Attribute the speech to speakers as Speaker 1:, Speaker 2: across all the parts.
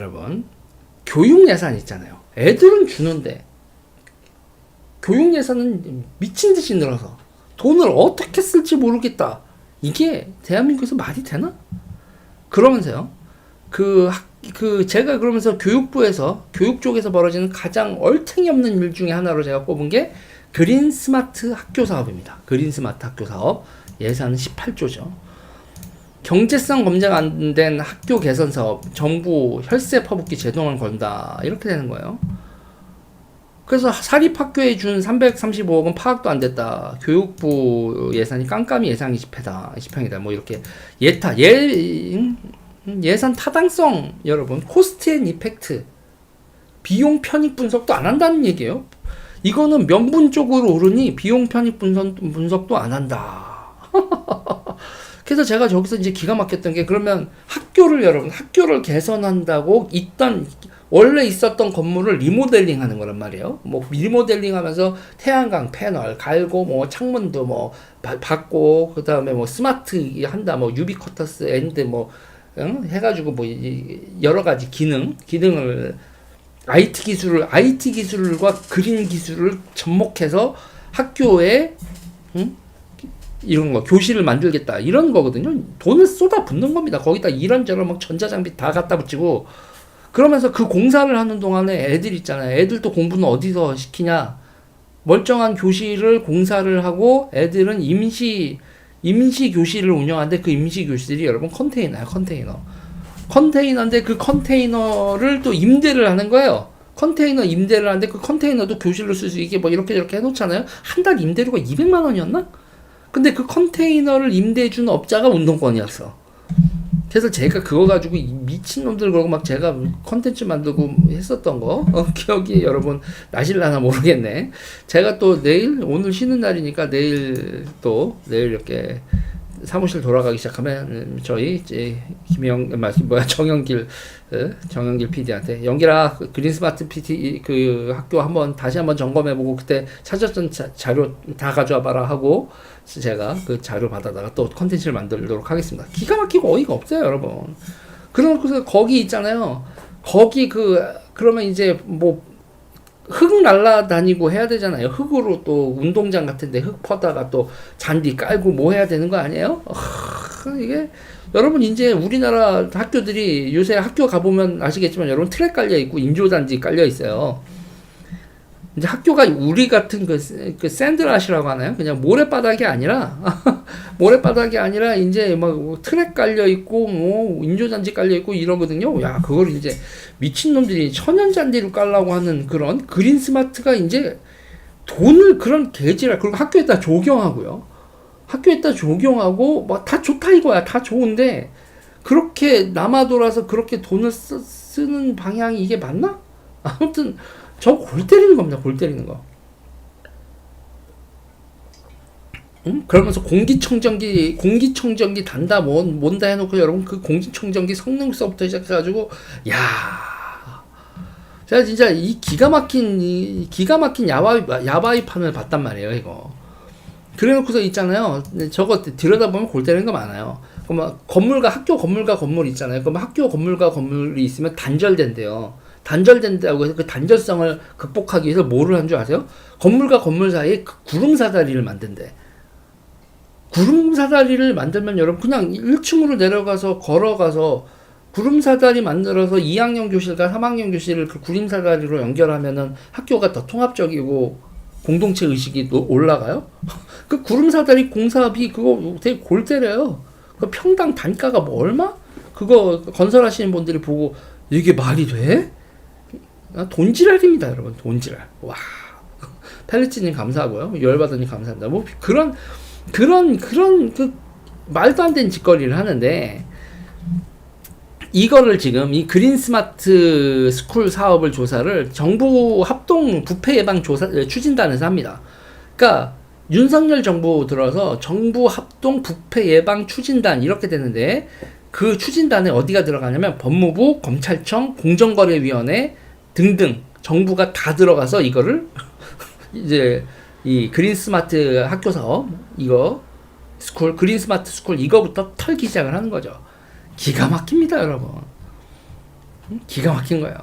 Speaker 1: 여러분, 교육 예산 있잖아요. 애들은 주는데 교육 예산은 미친 듯이 늘어서 돈을 어떻게 쓸지 모르겠다. 이게 대한민국에서 말이 되나? 그러면서요. 제가 그러면서 교육부에서 교육 쪽에서 벌어지는 가장 얼탱이 없는 일 중에 하나로 제가 꼽은 게 그린 스마트 학교 사업입니다. 그린 스마트 학교 사업 예산은 18조죠. 경제성 검증 안 된 학교 개선 사업, 정부 혈세 퍼붓기 제동을 건다. 이렇게 되는 거예요. 그래서 사립학교에 준 335억은 파악도 안 됐다. 교육부 예산이 깜깜이 예상 20평이다. 뭐 이렇게 예산 타당성, 여러분, 코스트 앤 이펙트, 비용 편익 분석도 안 한다는 얘기예요. 이거는 명분적으로 오르니 비용 편익 분석도 안 한다. 그래서 제가 저기서 이제 기가 막혔던 게, 그러면 학교를 개선한다고 원래 있었던 건물을 리모델링 하는 거란 말이에요. 뭐 리모델링 하면서 태양광 패널 갈고 뭐 창문도 뭐 받고 그다음에 뭐 스마트 한다, 뭐 유비쿼터스 엔드 뭐 해가지고 뭐 여러 가지 기능을 IT 기술과 그린 기술을 접목해서 학교에 이런 거 교실을 만들겠다 이런 거거든요. 돈을 쏟아 붓는 겁니다. 거기다 이런저런 막 전자장비 다 갖다 붙이고, 그러면서 그 공사를 하는 동안에 애들 있잖아요. 애들도 공부는 어디서 시키냐? 멀쩡한 교실을 공사를 하고 애들은 임시 교실을 운영하는데, 그 임시 교실이 여러분 컨테이너인데 그 컨테이너를 또 임대를 하는 거예요. 컨테이너 임대를 하는데 그 컨테이너도 교실로 쓸 수 있게 뭐 이렇게 저렇게 해놓잖아요. 한 달 임대료가 200만 원이었나? 근데 그 컨테이너를 임대해주는 업자가 운동권이었어. 그래서 제가 그거 가지고 미친놈들 그러고 막 제가 컨텐츠 만들고 했었던 거 기억이 여러분 나실라나 모르겠네. 제가 또 오늘 쉬는 날이니까 내일 이렇게 사무실 돌아가기 시작하면 저희 이제 정영길 PD한테 영길아, 그린 스마트 PT 그 학교 다시 한번 점검해보고 그때 찾았던 자료 다 가져와봐라 하고 제가 그 자료 받아다가 또 컨텐츠를 만들도록 하겠습니다. 기가 막히고 어이가 없어요, 여러분. 그래서 거기 있잖아요. 그러면 이제 뭐 흙 날라다니고 해야 되잖아요. 흙으로 또 운동장 같은데 흙 퍼다가 또 잔디 깔고 뭐 해야 되는 거 아니에요? 이게 여러분, 이제 우리나라 학교들이 요새 학교 가보면 아시겠지만 여러분 트랙 깔려 있고 인조단지 깔려 있어요. 이제 학교가 우리 같은 그 샌드라시라고 하나요? 그냥 모래바닥이 아니라 이제 막 트랙 깔려 있고 뭐 인조잔디 깔려 있고 이러거든요. 야, 그걸 이제 미친놈들이 천연잔디로 깔라고 하는 그런 그린 스마트가 이제 돈을 그런 개지랄. 그리고 학교에다 조경하고요. 뭐 다 좋다 이거야. 다 좋은데 그렇게 남아 돌아서 그렇게 돈을 쓰는 방향이 이게 맞나? 아무튼 저 골 때리는 겁니다. 골 때리는 거. 그러면서 공기청정기 단다 뭔다 해놓고 여러분 그 공기청정기 성능서부터 시작해가지고 제가 진짜 이 기가 막힌 야바이판을 봤단 말이에요, 이거. 그래놓고서 있잖아요. 저거 들여다보면 골 때리는 거 많아요. 그럼 학교 건물과 건물 있잖아요. 그럼 학교 건물과 건물이 있으면 단절된대요. 단절된다고 해서 그 단절성을 극복하기 위해서 뭐를 한 줄 아세요? 건물과 건물 사이에 구름 사다리를 만든대. 구름 사다리를 만들면 여러분 그냥 1층으로 내려가서 걸어가서 구름 사다리 만들어서 2학년 교실과 3학년 교실을 그 구름 사다리로 연결하면은 학교가 더 통합적이고 공동체 의식이 올라가요? 그 구름 사다리 공사비 그거 되게 골 때려요. 그 평당 단가가 뭐 얼마? 그거 건설하시는 분들이 보고 이게 말이 돼? 돈지랄입니다, 여러분. 돈지랄. 와. 펠리치님 감사하고요. 열받으니 감사합니다. 뭐 그런 그 말도 안 되는 짓거리를 하는데, 이거를 지금 이 그린 스마트 스쿨 사업을 조사를 정부 합동 부패 예방 추진단에서 합니다. 그러니까 윤석열 정부 들어서 정부 합동 부패 예방 추진단 이렇게 되는데, 그 추진단에 어디가 들어가냐면 법무부, 검찰청, 공정거래위원회 등등 정부가 다 들어가서 이거를 이제 이 그린 스마트 학교 사업 그린 스마트 스쿨 이거부터 털기 시작을 하는 거죠. 기가 막힙니다, 여러분. 기가 막힌 거예요.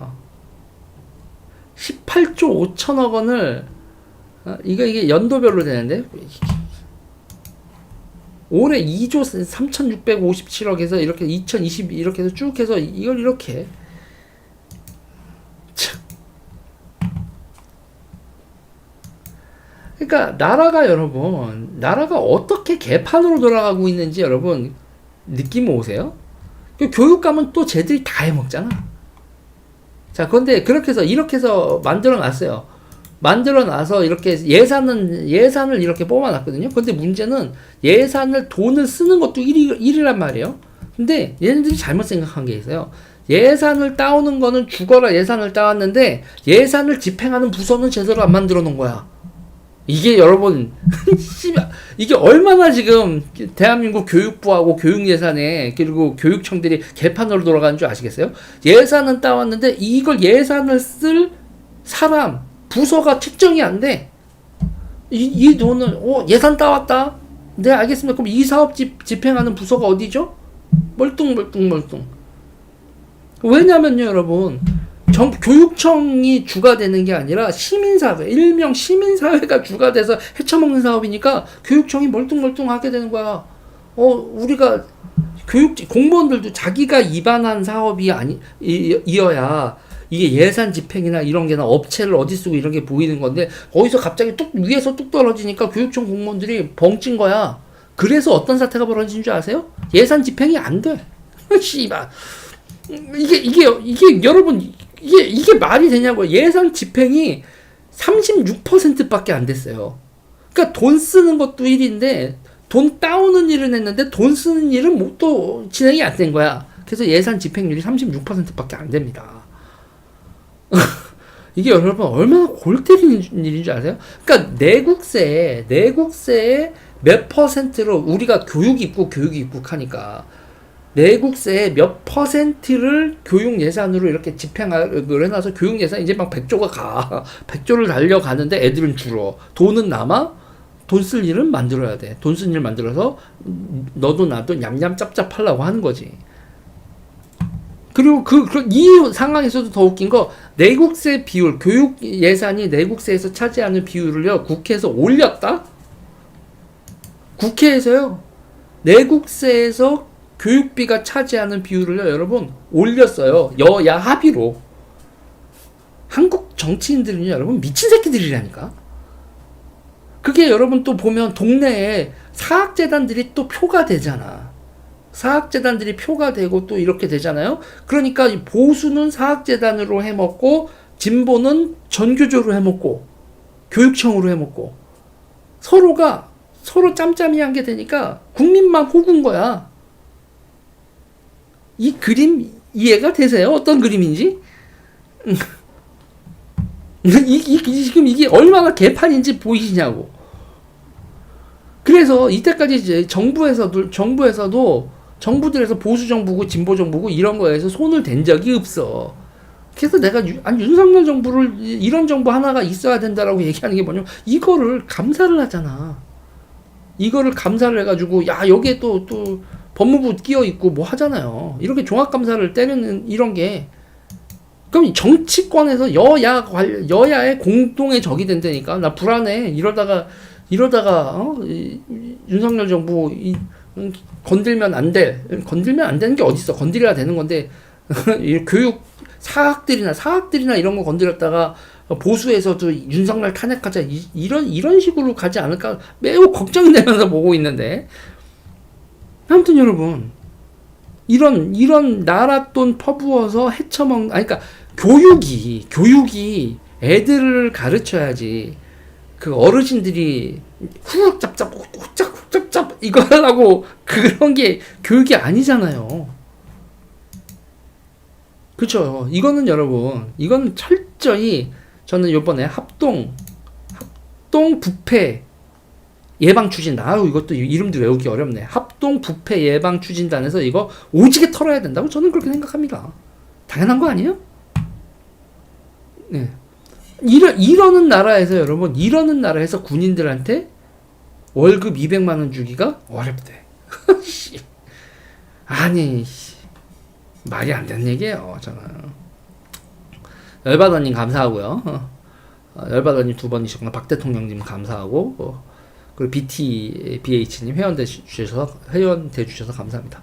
Speaker 1: 18조 5천억 원을 이게 연도별로 되는데 올해 2조 3,657억에서 이렇게 2020 이렇게 해서 쭉 해서 이걸 이렇게 그러니까 나라가 어떻게 개판으로 돌아가고 있는지 여러분 느낌 오세요? 교육감은 또 쟤들이 다 해먹잖아. 자, 그런데 이렇게 해서 만들어 놨어요. 만들어 놔서 이렇게 예산을 이렇게 뽑아놨거든요. 근데 문제는 돈을 쓰는 것도 일이란 말이에요. 근데 얘네들이 잘못 생각한 게 있어요. 예산을 따오는 거는 죽어라 예산을 따왔는데 예산을 집행하는 부서는 제대로 안 만들어 놓은 거야. 이게 여러분 이게 얼마나 지금 대한민국 교육부하고 교육예산에 그리고 교육청들이 개판으로 돌아가는 줄 아시겠어요? 예산은 따왔는데 이걸 예산을 쓸 사람 부서가 책정이 안 돼. 이 돈을 예산 따왔다. 네 알겠습니다. 그럼 이 사업 집행하는 부서가 어디죠? 멀뚱. 왜냐면요 여러분 교육청이 주가 되는 게 아니라 시민사회, 일명 시민사회가 주가 돼서 헤쳐먹는 사업이니까 교육청이 멀뚱멀뚱하게 되는 거야. 우리가 공무원들도 자기가 입안한 사업이 이어야 이게 예산 집행이나 이런 게나 업체를 어디 쓰고 이런 게 보이는 건데 거기서 갑자기 위에서 뚝 떨어지니까 교육청 공무원들이 벙찐 거야. 그래서 어떤 사태가 벌어진 줄 아세요? 예산 집행이 안 돼. 씨발. 이게 여러분 이게 말이 되냐고요. 예산 집행이 36%밖에 안 됐어요. 그러니까 돈 쓰는 것도 일인데 돈 따오는 일은 했는데 돈 쓰는 일은 또 진행이 안 된 거야. 그래서 예산 집행률이 36%밖에 안 됩니다. 이게 여러분 얼마나 골 때리는 일인 줄 아세요? 그러니까 내국세에 몇 퍼센트로 우리가 교육 입국 하니까 내국세의 몇 퍼센트를 교육 예산으로 이렇게 집행을 해놔서 교육 예산 이제 막 100조가 가. 100조를 달려가는데 애들은 줄어. 돈은 남아. 돈 쓸 일은 만들어야 돼. 돈 쓸 일 만들어서 너도 나도 냠냠 짭짭 하려고 하는 거지. 그리고 이 상황에서도 더 웃긴 거 내국세 비율, 교육 예산이 내국세에서 차지하는 비율을요, 국회에서 올렸다? 국회에서요, 내국세에서 교육비가 차지하는 비율을요, 여러분, 올렸어요. 여야 합의로. 한국 정치인들은요, 여러분, 미친 새끼들이라니까? 그게 여러분 또 보면 동네에 사학재단들이 또 표가 되잖아. 사학재단들이 표가 되고 또 이렇게 되잖아요. 그러니까 보수는 사학재단으로 해먹고, 진보는 전교조로 해먹고, 교육청으로 해먹고, 서로 짬짬이한 게 되니까 국민만 호구인 거야. 이 그림 이해가 되세요? 어떤 그림인지? 지금 이게 얼마나 개판인지 보이시냐고. 그래서 이때까지 이제 정부들에서 보수 정부고 진보 정부고 이런 거에서 손을 댄 적이 없어. 그래서 내가 윤석열 정부를 이런 정부 하나가 있어야 된다라고 얘기하는 게 뭐냐면 이거를 감사를 하잖아. 이거를 감사를 해가지고 야 여기에 또 법무부 끼어 있고 뭐 하잖아요. 이렇게 종합감사를 때리는 이런 게 그럼 정치권에서 여야의 공동의 적이 된다니까. 나 불안해. 이러다가 윤석열 정부 건들면 안 되는 게 어딨어. 건드려야 되는 건데 교육 사학들이나 이런 거 건드렸다가 보수에서도 윤석열 탄핵하자 이런 식으로 가지 않을까 매우 걱정이 되면서 보고 있는데 아무튼 여러분 이런 나라 돈 퍼부어서 그러니까 교육이 애들을 가르쳐야지 그 어르신들이 후짝잡 이거 하려고 그런 게 교육이 아니잖아요. 그쵸? 이거는 여러분 이거는 철저히 저는 요번에 합동 부패 예방 추진단. 이것도 이름도 외우기 어렵네. 합동 부패 예방 추진단에서 이거 오지게 털어야 된다고 저는 그렇게 생각합니다. 당연한 거 아니에요? 네. 이러는 나라에서 군인들한테 월급 200만 원 주기가 어렵대. 아니 말이 안 되는 얘기예요, 저는. 열받아님 감사하고요. 열받아님 2번이셨구나. 박 대통령님 감사하고, 그리고 BH님 회원돼 주셔서 감사합니다.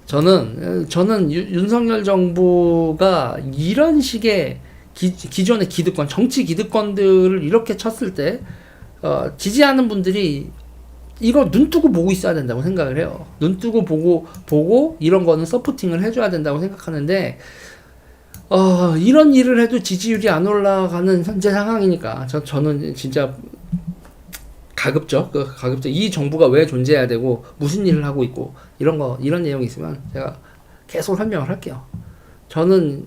Speaker 1: 저는 윤석열 정부가 이런 식의 기존의 기득권, 정치 기득권들을 이렇게 쳤을 때, 지지하는 분들이 이거 눈 뜨고 보고 있어야 된다고 생각을 해요. 눈 뜨고 보고 이런 거는 서포팅을 해줘야 된다고 생각하는데, 이런 일을 해도 지지율이 안 올라가는 현재 상황이니까, 저는 진짜 가급적 이 정부가 왜 존재해야 되고, 무슨 일을 하고 있고, 이런 내용이 있으면 제가 계속 설명을 할게요. 저는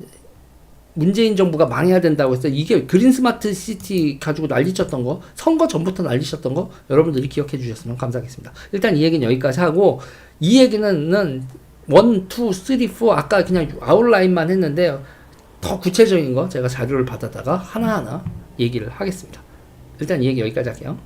Speaker 1: 문재인 정부가 망해야 된다고 했어요. 이게 그린 스마트 시티 가지고 난리쳤던 거, 선거 전부터 난리쳤던 거, 여러분들이 기억해 주셨으면 감사하겠습니다. 일단 이 얘기는 여기까지 하고, 이 얘기는 1, 2, 3, 4 아까 그냥 아웃라인만 했는데, 더 구체적인 거 제가 자료를 받아다가 하나하나 얘기를 하겠습니다. 일단 이 얘기 여기까지 할게요.